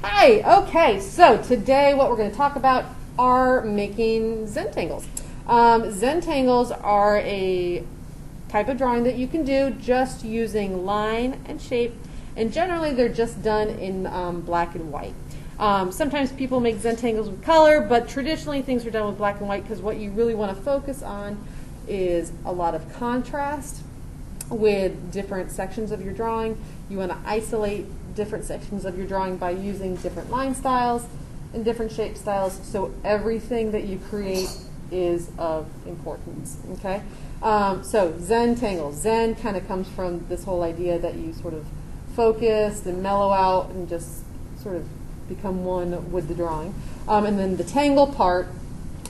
Hi, okay, so today what we're going to talk about are making Zentangles. Zentangles are a type of drawing that you can do just using line and shape, and generally they're just done in black and white. Sometimes people make Zentangles with color, but traditionally things are done with black and white because what you really want to focus on is a lot of contrast with different sections of your drawing. You want to isolate different sections of your drawing by using different line styles and different shape styles, so everything that you create is of importance. Okay, so Zentangle. Zen kind of comes from this whole idea that you sort of focus and mellow out and just sort of become one with the drawing. And then the tangle part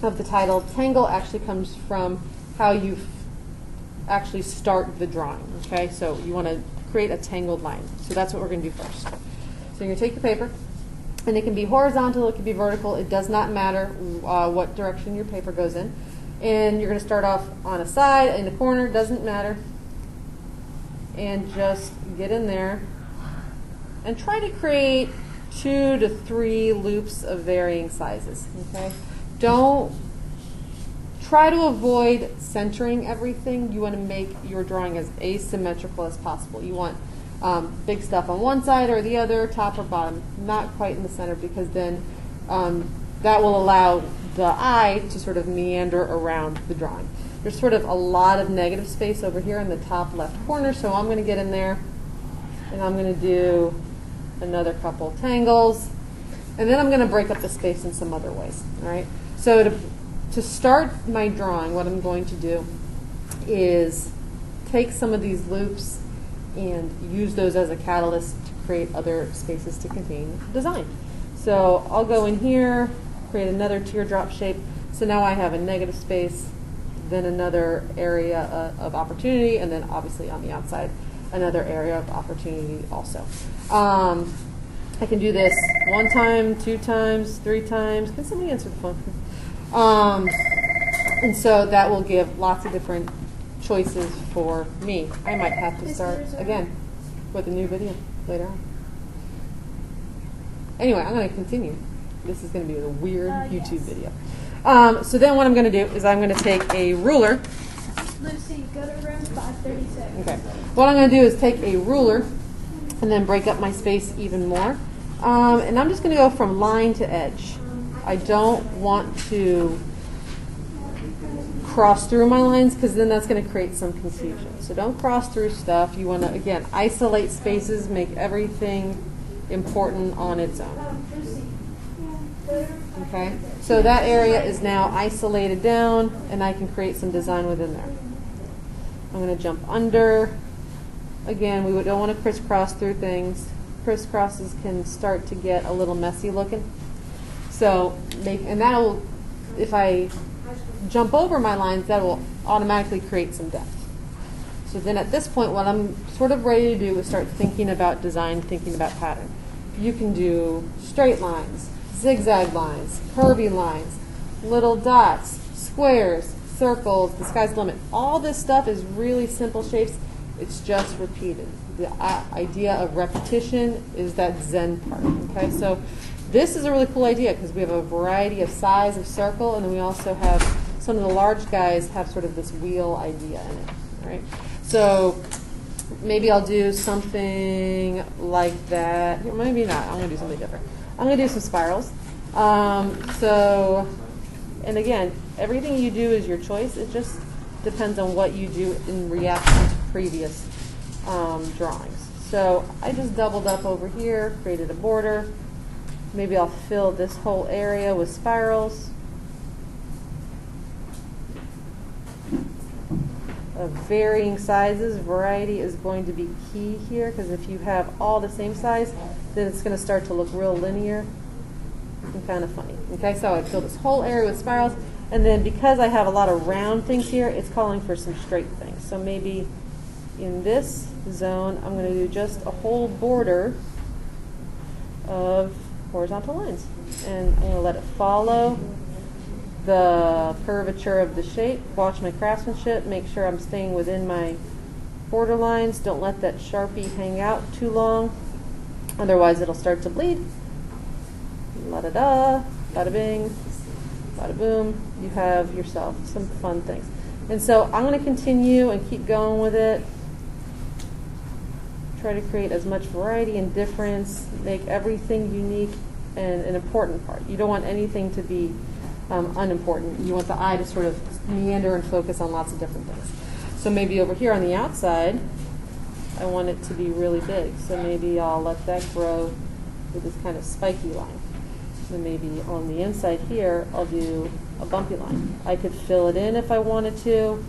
of the title, tangle actually comes from how you actually start the drawing. Okay, so you want to create a tangled line. So that's what we're going to do first. So you're going to take your paper, and it can be horizontal, it can be vertical. It does not matter what direction your paper goes in. And you're going to start off on a side, in a corner, doesn't matter. And just get in there and try to create 2 to 3 loops of varying sizes. Okay, don't try to avoid centering everything. You want to make your drawing as asymmetrical as possible. You want big stuff on one side or the other, top or bottom, not quite in the center, because then that will allow the eye to sort of meander around the drawing. There's sort of a lot of negative space over here in the top left corner, so I'm going to get in there and I'm going to do another couple tangles, and then I'm going to break up the space in some other ways. All right. So to start my drawing, what I'm going to do is take some of these loops and use those as a catalyst to create other spaces to contain design. So I'll go in here, create another teardrop shape. So now I have a negative space, then another area of opportunity, and then obviously on the outside, another area of opportunity also. I can do this 1 time, 2 times, 3 times. Can somebody answer the phone? And so that will give lots of different choices for me. I might have to start again with a new video later on. Anyway, I'm going to continue. This is going to be a weird YouTube video. So then what I'm going to do is I'm going to take a ruler. Lucy, go to room 536. Okay. What I'm going to do is take a ruler and then break up my space even more. And I'm just going to go from line to edge. I don't want to cross through my lines because then that's going to create some confusion. So don't cross through stuff. You want to, again, isolate spaces, make everything important on its own. Okay, so that area is now isolated down, and I can create some design within there. I'm going to jump under. Again, we don't want to crisscross through things. Crisscrosses can start to get a little messy looking. So, and that'll, if I jump over my lines, that will automatically create some depth. So then at this point, what I'm sort of ready to do is start thinking about design, thinking about pattern. You can do straight lines, zigzag lines, curvy lines, little dots, squares, circles, the sky's the limit. All this stuff is really simple shapes. It's just repeated. The idea of repetition is that Zen part. Okay, so this is a really cool idea because we have a variety of size of circle, and then we also have some of the large guys have sort of this wheel idea in it. Right? So maybe I'll do something like that. Maybe not. I'm going to do something different. I'm going to do some spirals. And again, everything you do is your choice. It just depends on what you do in reaction to previous drawings. So I just doubled up over here, created a border. Maybe I'll fill this whole area with spirals of varying sizes. Variety is going to be key here, because if you have all the same size, then it's going to start to look real linear and kind of funny. Okay, so I fill this whole area with spirals, and then because I have a lot of round things here, it's calling for some straight things. So maybe in this zone, I'm going to do just a whole border of horizontal lines, and I'm going to let it follow the curvature of the shape. Watch my craftsmanship, make sure I'm staying within my border lines. Don't let that Sharpie hang out too long, otherwise it'll start to bleed. La da da, bada bing, bada boom. You have yourself some fun things. And so I'm going to continue and keep going with it. Try to create as much variety and difference, make everything unique and an important part. You don't want anything to be unimportant. You want the eye to sort of meander and focus on lots of different things. So maybe over here on the outside, I want it to be really big. So maybe I'll let that grow with this kind of spiky line. And maybe on the inside here, I'll do a bumpy line. I could fill it in if I wanted to.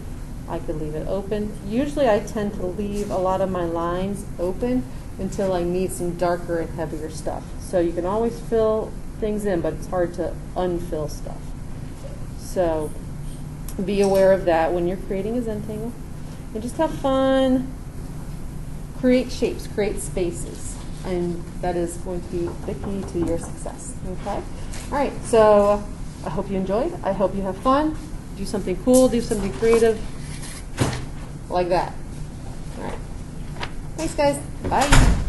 I could leave it open. Usually I tend to leave a lot of my lines open until I need some darker and heavier stuff. So you can always fill things in, but it's hard to unfill stuff. So be aware of that when you're creating a Zentangle. And just have fun. Create shapes, create spaces. And that is going to be the key to your success. Okay? All right, so I hope you enjoyed. I hope you have fun. Do something cool, do something creative. Like that. All right. Thanks, guys. Bye.